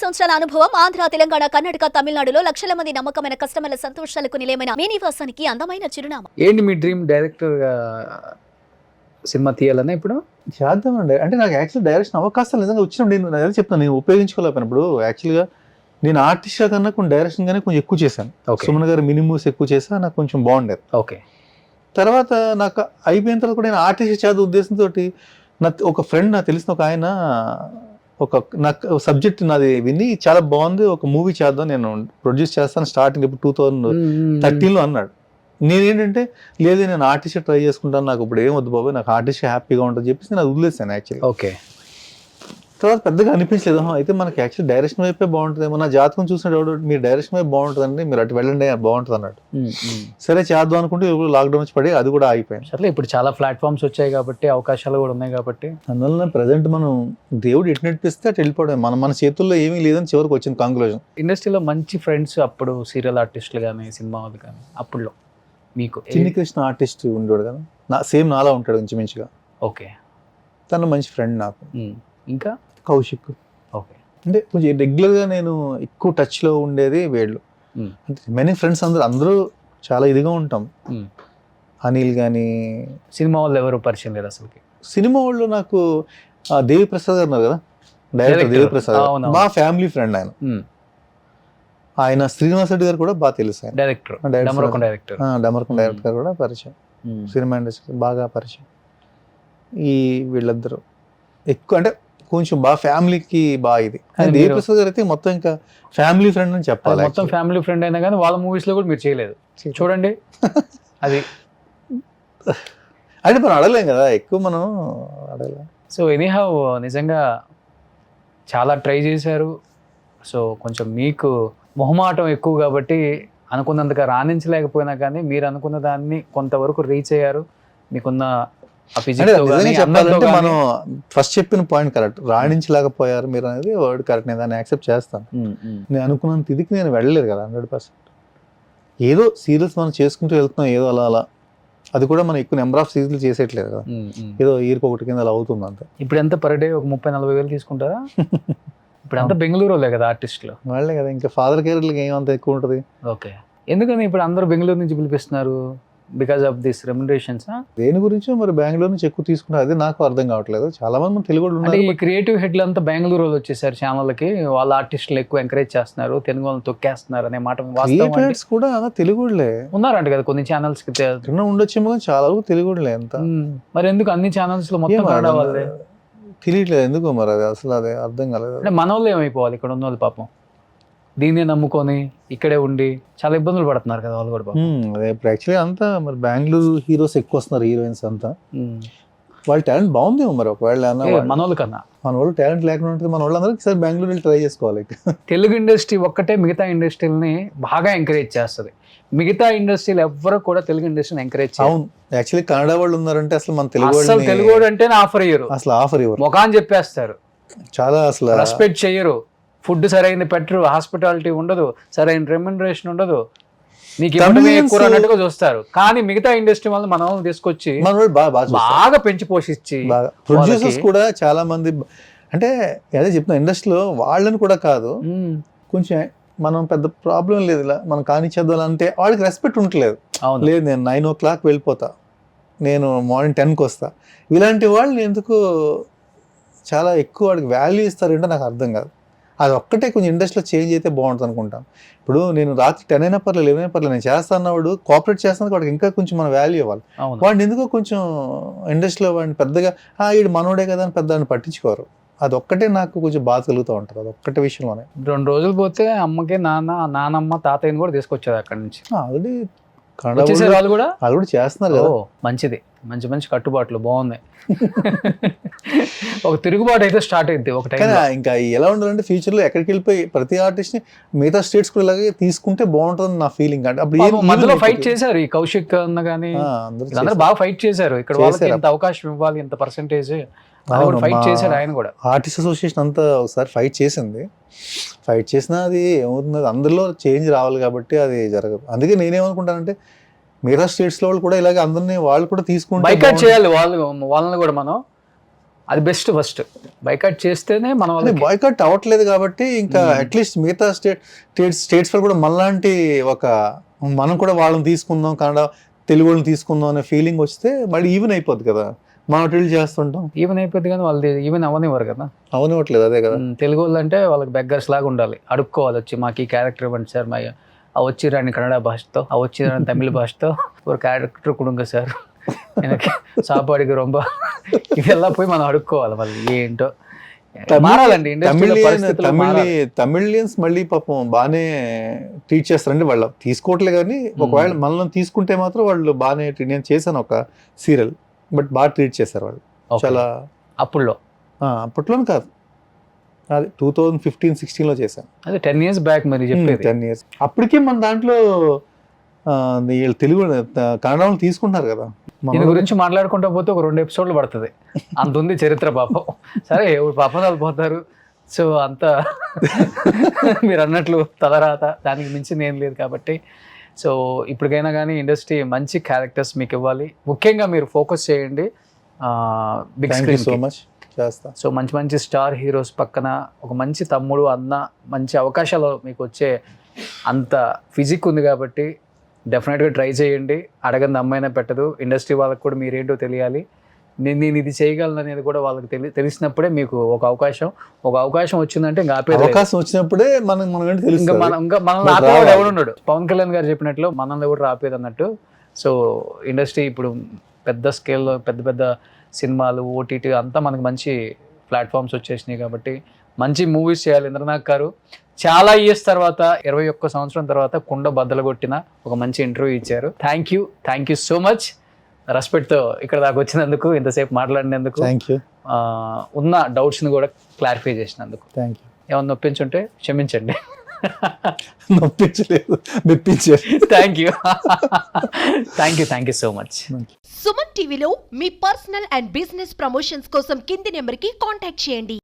సంవత్సరాల అనుభవం ఆంధ్ర, తెలంగాణ, కర్ణాటక, తమిళనాడులో లక్షల మంది నమ్మకమైన కస్టమర్ల సంతోషాలకు నిలయమైన మీ నివాసానికి అందమైన చిరునామా. ఏంటి మీ డ్రీమ్ డైరెక్టర్గా సినిమా తీయాలన్నా ఇప్పుడు? చేద్దామండి. అంటే నాకు యాక్చువల్ డైరెక్షన్ అవకాశాలు నిజంగా వచ్చినప్పుడు నేను అదే చెప్తాను, నేను ఉపయోగించుకోలేకపోయినప్పుడు యాక్చువల్గా నేను ఆర్టిస్ట్గా కన్నా కొంచెం డైరెక్షన్ గానే కొంచెం ఎక్కువ చేశాను. సుమన్ గారు మినిమూస్ ఎక్కువ చేసా, నాకు కొంచెం బాగుండేది. ఓకే. తర్వాత నాకు అయిపోయిన తర్వాత కూడా నేను ఆర్టిస్ట్ చేద్దాం ఉద్దేశంతో నా ఒక ఫ్రెండ్, నాకు తెలిసిన ఒక ఆయన నాకు సబ్జెక్ట్ నాది విని చాలా బాగుంది, ఒక మూవీ చేద్దాం, నేను ప్రొడ్యూస్ చేస్తాను స్టార్టింగ్ ఇప్పుడు 2013లో అన్నాడు. నేనేంటంటే లేదు నేను ఆర్టిస్ట్ ట్రై చేసుకుంటాను, నాకు ఇప్పుడు ఏం వద్దు బాబు, నాకు ఆర్టిస్ట్ హ్యాపీగా ఉంటుంది చెప్పేసి నేను అది వదిలేసాను యాక్చువల్లీ. ఓకే. తర్వాత పెద్దగా అనిపించలేదు, అయితే మనకి యాక్చువల్లీ డైరెక్షన్ వైపే బాగుంటుందేమో, నా జాతకం చూసినప్పుడు మీరు డైరెక్షన్ వైపు బాగుంటుందండి, మీరు అటు వెళ్ళండి బాగుంటుంది అన్నాడు. సరే చేద్దాం అనుకుంటే లాక్డౌన్ వచ్చి పడి అది కూడా ఆగిపోయింది. సరే ఇప్పుడు చాలా ప్లాట్ఫామ్స్ వచ్చాయి కాబట్టి అవకాశాలు కూడా ఉన్నాయి కాబట్టి అందువల్ల ప్రజెంట్ మనం దేవుడు ఎటు నడిపిస్తే అటు వెళ్ళిపోవడం, మన చేతుల్లో ఏమీ లేదని చివరికి వచ్చింది కంక్లూజన్. ఇండస్ట్రీలో మంచి ఫ్రెండ్స్ అప్పుడు సీరియల్ ఆర్టిస్టులు కానీ సినిమా వాళ్ళు కానీ అప్పుడులో మీకు? చిన్ని కృష్ణ ఆర్టిస్ట్ ఉండేవాడు కదా, సేమ్ నాలా ఉంటాడు ఇంచుమించుగా. ఓకే. తను మంచి ఫ్రెండ్ నాకు. ఇంకా కౌశిక్. ఓకే. అంటే కొంచెం రెగ్యులర్గా నేను ఎక్కువ టచ్లో ఉండేది వీళ్ళు. అంటే మెనీ ఫ్రెండ్స్ అందరూ చాలా ఇదిగా ఉంటాం. అనిల్ కానీ. సినిమా వాళ్ళు ఎవరు పరిచయం లేదు అసలుకి? సినిమా వాళ్ళు నాకు దేవి ప్రసాద్ గారు ఉన్నారు కదా, డైరెక్టర్ దేవి ప్రసాద్, మా ఫ్యామిలీ ఫ్రెండ్ ఆయన. ఆయన శ్రీనివాస్ రెడ్డి గారు కూడా బాగా తెలుసు, ఆయన డైరెక్టర్, డమరకొండ డైరెక్టర్ కూడా పరిచయం, సినిమా ఇండస్ట్రీ బాగా పరిచయం. ఈ వీళ్ళిద్దరు ఎక్కువ అంటే కొంచెం బాగా ఫ్యామిలీకి బాగా ఇది. దేవి ప్రసాద్ గారు అయితే మొత్తం ఇంకా ఫ్యామిలీ ఫ్రెండ్ అని చెప్పాలి. మొత్తం ఫ్యామిలీ ఫ్రెండ్ అయినా కానీ వాళ్ళ మూవీస్ లో కూడా మీరు చేయలేదు చూడండి. అది అంటే మనం అడగలేం కదా, ఎక్కువ మనం అడగలేం. సో ఎనీహౌ నిజంగా చాలా ట్రై చేశారు. సో కొంచెం మీకు మొహమాటం ఎక్కువ కాబట్టి అనుకున్నంతగా రాణించలేకపోయినా కానీ మీరు అనుకున్న దాన్ని కొంతవరకు రీచ్ అయ్యారు. మీకున్న చెప్పాలంటే మనం ఫస్ట్ చెప్పిన పాయింట్ కరెక్ట్, రాణించలేకపోయారు మీరు అనేది వర్డ్ కరెక్ట్, నేను దాన్ని యాక్సెప్ట్ చేస్తాను. నేను అనుకున్నంత ఇదికి నేను వెళ్ళలేదు కదా 100%. ఏదో సీరియల్స్ మనం చేసుకుంటూ వెళ్తున్నాం, ఏదో అలా అది కూడా మనం ఎక్కువ నెంబర్ ఆఫ్ సీరియల్ చేసేట్లేదు కదా, ఏదో ఈరికి ఒకటి కింద అలా అవుతుంది అంతే. ఇప్పుడు ఎంత పర్ డే? ఒక 30-40 వేలు తీసుకుంటారా? ఇప్పుడు అంతా బెంగళూరులో కదా ఆర్టిస్టులు వాళ్ళే కదా, ఇంకా ఫాదర్ కేర్లకి ఏమంత ఎక్కువ ఉంటుంది. ఓకే. ఎందుకని ఇప్పుడు అందరూ బెంగళూరు నుంచి పిలిపిస్తున్నారు? Because of this remunerations. దేని గురించో మరి బెంగళూరు నుంచి ఎక్కువ తీసుకున్నారు, అది నాకు అర్థం కావట్లేదు. చాలా మంది తెలుగు ఉన్నారు, ఈ క్రియేటివ్ హెడ్లు అంతా బెంగళూరు వాళ్ళు వచ్చేసారు ఛానళ్ళకి, వాళ్ళ ఆర్టిస్టులు ఎక్కువ ఎంకరేజ్ చేస్తున్నారు, తెలుగు వాళ్ళని తొక్కేస్తున్నారు అనే మాట కూడా తెలుగులే ఉన్నారంట కదా కొన్ని ఛానల్స్ కి. ఉండొచ్చేమో కానీ చాలా వరకు తెలుగులే ఎంత. మరి ఎందుకు అన్ని ఛానల్స్ లో మొత్తం కన్నడ వాళ్ళే? తెలియట్లేదు ఎందుకు మరి, అది అసలు అదే అర్థం కాలేదు. అంటే మన వాళ్ళు ఏమైపోవాలి ఇక్కడ ఉన్న వాళ్ళు? పాపం దీన్నే నమ్ముకొని ఇక్కడే ఉండి చాలా ఇబ్బందులు పడుతున్నారు కదా వాళ్ళు కూడా. అదే ఇప్పుడు యాక్చువల్లీ అంతా మరి బెంగళూరు హీరోస్ ఎక్కువ వస్తున్నారు, హీరోయిన్స్ అంతా. వాళ్ళ టాలెంట్ బాగుందేమో మరి, ఒకవేళ మన వాళ్ళు కన్నా మన వాళ్ళు టాలెంట్ లేకుండా ఉంటుంది. మన వాళ్ళందరూ సరే బెంగళూరు వెళ్ళి ట్రై చేసుకోవాలి. తెలుగు ఇండస్ట్రీ ఒక్కటే మిగతా ఇండస్ట్రీని బాగా ఎంకరేజ్ చేస్తుంది. మిగతా ఇండస్ట్రీలు ఎవ్వరు కూడా తెలుగు ఇండస్ట్రీని ఎంకరేజ్ చేయరు. అవును, యాక్చువల్లీ కన్నడ వాళ్ళు ఉన్నారంటే అసలు మన తెలుగు అంటే ఆఫర్ ఇయ్యరు, అసలు ఆఫర్ ఇవ్వరు, ముఖాన్ని చెప్పేస్తారు. చాలా అసలు రెస్పెక్ట్ చెయ్యరు, ఫుడ్ సరైనది పెట్టరు, హాస్పిటాలిటీ ఉండదు, సరైన రెమ్యునరేషన్ ఉండదు, నీకు ఎక్కువ అన్నట్టుగా చూస్తారు. కానీ మిగతా ఇండస్ట్రీ వాళ్ళు మన వాళ్ళని తీసుకొచ్చి బాగా పెంచి పోషించి, ప్రొడ్యూసర్స్ కూడా చాలా మంది అంటే అదే చెప్తున్నా, ఇండస్ట్రీలో వాళ్ళని కూడా కాదు, కొంచెం మనం పెద్ద ప్రాబ్లం లేదు ఇలా మనం కానిచ్చేద్దాం అంటే వాళ్ళకి రెస్పెక్ట్ ఉండట్లేదు. లేదు నేను 9 o'clock వెళ్ళిపోతా, నేను మార్నింగ్ 10కి వస్తా, ఇలాంటి వాళ్ళు ఎందుకు చాలా ఎక్కువ వాడికి వాల్యూ ఇస్తారంటే నాకు అర్థం కాదు. అది ఒక్కటే కొంచెం ఇండస్ట్రీలో చేంజ్ అయితే బాగుంటుంది అనుకుంటాం. ఇప్పుడు నేను రాత్రి 10 అయినా పర్లేదు 11 అయినా పర్లేదు నేను చేస్తాను, వాడు కోఆపరేట్ చేస్తాను, వాడికి ఇంకా కొంచెం మనం వాల్యూ ఇవ్వాలి. వాడిని ఎందుకో కొంచెం ఇండస్ట్రీలో వాడిని పెద్దగా వీడు మనోడే కదా అని పెద్ద పట్టించుకోరు. అది ఒక్కటే నాకు కొంచెం బాధ కలుగుతూ ఉంటుంది, అది ఒక్కటే విషయంలోనే. 2 రోజులు పోతే అమ్మకి నానమ్మ తాతయ్యని కూడా తీసుకొచ్చారు అక్కడి నుంచి. ఆల్రెడీ వాళ్ళు కూడా చేస్తున్నారు కదా. మంచిది, మంచి మంచి కట్టుబాట్లు బాగున్నాయి. ఒక తిరుగుబాటు అయితే స్టార్ట్ అయింది ఒక టైం. ఇంకా ఎలా ఉండాలంటే ఫ్యూచర్ లో ఎక్కడికి వెళ్ళిపోయి ప్రతి ఆర్టిస్ట్ ని మిగతా స్టేట్స్ కూడా ఇలాగే తీసుకుంటే బాగుంటుంది నా ఫీలింగ్. అంటే అప్పుడు మధ్యలో ఫైట్ చేశారు ఈ కౌశిక్ అన్న కానీ అందరూ బాగా ఫైట్ చేశారు. ఇక్కడ వాళ్ళకి ఎంత అవకాశం ఇవ్వాలి, ఎంత పర్సెంటేజ్ ఫైట్ చేశారు ఆయన కూడా. ఆర్టిస్ట్ అసోసియేషన్ అంతా ఒకసారి ఫైట్ చేసింది. ఫైట్ చేసినా అది ఏమవుతుంది, అందులో చేంజ్ రావాలి కాబట్టి అది జరగదు. అందుకే నేనేమనుకుంటానంటే మిగతా స్టేట్స్ లో వాళ్ళు కూడా ఇలాగే అందరినీ వాళ్ళు కూడా తీసుకుంటే బైకాట్ చేయాలి, వాళ్ళని కూడా మనం అది బెస్ట్. ఫస్ట్ బైకాట్ చేస్తేనే మనం వాళ్ళకి బాయ్కట్ అవ్వట్లేదు కాబట్టి ఇంకా అట్లీస్ట్ మిగతా స్టేట్స్ లో కూడా మనలాంటి మనం కూడా వాళ్ళని తీసుకుందాం, కన్నడ తెలుగు వాళ్ళని తీసుకుందాం అనే ఫీలింగ్ వస్తే మళ్ళీ ఈవెన్ అయిపోద్ది కదా. మనం అటు చేస్తుంటాం, ఈవెన్ అయిపోద్ది కానీ వాళ్ళది ఈవెన్ అవనివ్వరు కదా. అవనివ్వట్లేదు, అదే కదా. తెలుగు వాళ్ళు అంటే వాళ్ళకి బెగ్గర్స్ లాగా ఉండాలి, అడుక్కోవాలి వచ్చి మాకు ఈ క్యారెక్టర్ ఇవ్వండి సార్, మా ఆ వచ్చి రాని కన్నడ భాషతో, ఆ వచ్చి రాని తమిళ భాషతో ఒక క్యారెక్టర్ కుడుంగ సార్, எனக்கு சாப்பாடுக்கு ரொம்ப இதெல்லாம் போய் మనం అడుక్కోవాలి. మళ్ళీ ఏంటో మారాలండి తమిళియన్స్ మళ్ళీ పాపం బాగానే ట్రీట్ చేస్తారండి. వాళ్ళు తీసుకోవట్లే కానీ ఒకవేళ మనల్ని తీసుకుంటే మాత్రం వాళ్ళు బాగానే ట్రీట్. నేను చేశాను ఒక సీరియల్, బట్ బాగా ట్రీట్ చేశారు వాళ్ళు చాలా. అప్పట్లో కాదు, అది 2015-16 చేశాను. అదే 10 years బ్యాక్ మరి చెప్పేది. 10 years. అప్పటికే మన దాంట్లో తెలుగు కన్నడ తీసుకుంటున్నారు కదా. దీని గురించి మాట్లాడుకుంటూ పోతే ఒక 2 episodes పడుతుంది, అంత ఉంది చరిత్ర పాపం. సరే పాపం వాళ్ళు పోతారు, సో అంత మీరు అన్నట్లు తలరాత, దానికి మించి నేను లేదు కాబట్టి. సో ఇప్పటికైనా కానీ ఇండస్ట్రీ మంచి క్యారెక్టర్స్ మీకు ఇవ్వాలి. ముఖ్యంగా మీరు ఫోకస్ చేయండి బిగ్ స్క్రీన్. సో మచ్ చేస్తా. సో మంచి మంచి స్టార్ హీరోస్ పక్కన ఒక మంచి తమ్ముడు అన్న మంచి అవకాశాలు మీకు వచ్చే అంత ఫిజిక్ ఉంది కాబట్టి డెఫినెట్గా ట్రై చేయండి. అడగని అమ్మాయినా పెట్టదు. ఇండస్ట్రీ వాళ్ళకి కూడా మీరేంటో తెలియాలి. నేను ఇది చేయగలను అనేది కూడా వాళ్ళకి తెలిసినప్పుడే మీకు ఒక అవకాశం వచ్చిందంటే ఇంకా ఆపేది. అవకాశం వచ్చినప్పుడే మనల్ని ఆపేవాడు ఎవడున్నాడు. పవన్ కళ్యాణ్ గారు చెప్పినట్లు మనల్ని ఎవరు ఆపేది అన్నట్టు. సో ఇండస్ట్రీ ఇప్పుడు పెద్ద స్కేల్లో పెద్ద సినిమాలు, ఓటీటీ అంతా మనకు మంచి ప్లాట్ఫామ్స్ వచ్చేసినాయి కాబట్టి మంచి మూవీస్ చేయాలి. ఇంద్రనాథ్ గారు చాలా ఇయర్స్ తర్వాత 21 సంవత్సరం తర్వాత కుండ బద్దలు కొట్టిన ఒక మంచి ఇంటర్వ్యూ ఇచ్చారు. Thank you so much. రెస్పెక్ట్తో ఇక్కడ దాకా వచ్చినందుకు, ఇంతసేపు మాట్లాడినందుకు, ఉన్న డౌట్స్ని కూడా క్లారిఫై చేసినందుకు. ఏమన్నా నొప్పించుంటే క్షమించండి. నొప్పించలేదు, మెప్పించారు. Thank you so much. Suman టీవీలో మీ పర్సనల్ అండ్ బిజినెస్ ప్రమోషన్స్ కోసం కింది నెంబర్కి కాంటాక్ట్ చేయండి.